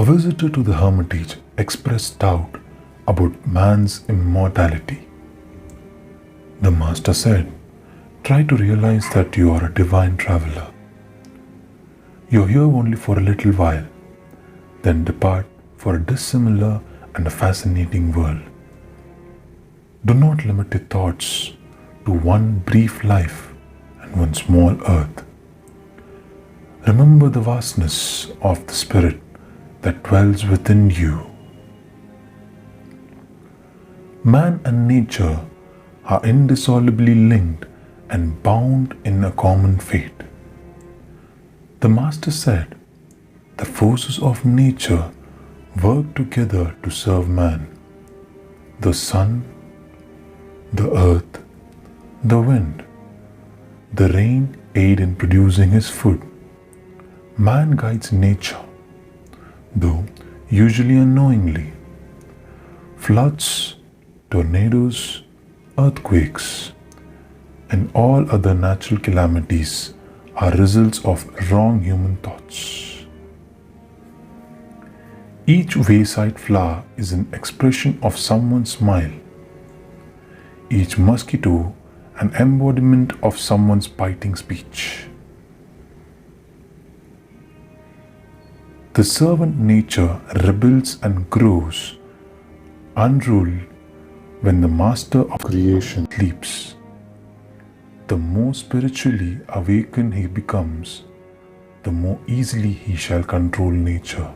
A visitor to the hermitage expressed doubt about man's immortality. The master said, "Try to realize that you are a divine traveler. You are here only for a little while, then depart for a dissimilar and a fascinating world. Do not limit your thoughts to one brief life and one small earth. Remember the vastness of the spirit that dwells within you." Man and nature are indissolubly linked and bound in a common fate. The master said, "The forces of nature work together to serve man. The sun, the earth, the wind, the rain aid in producing his food. Man guides nature, though usually unknowingly. Floods, tornadoes, earthquakes, and all other natural calamities are results of wrong human thoughts. Each wayside flower is an expression of someone's smile. Each mosquito an embodiment of someone's biting speech. The servant nature rebels and grows unruled when the master of creation sleeps. The more spiritually awakened he becomes, the more easily he shall control nature.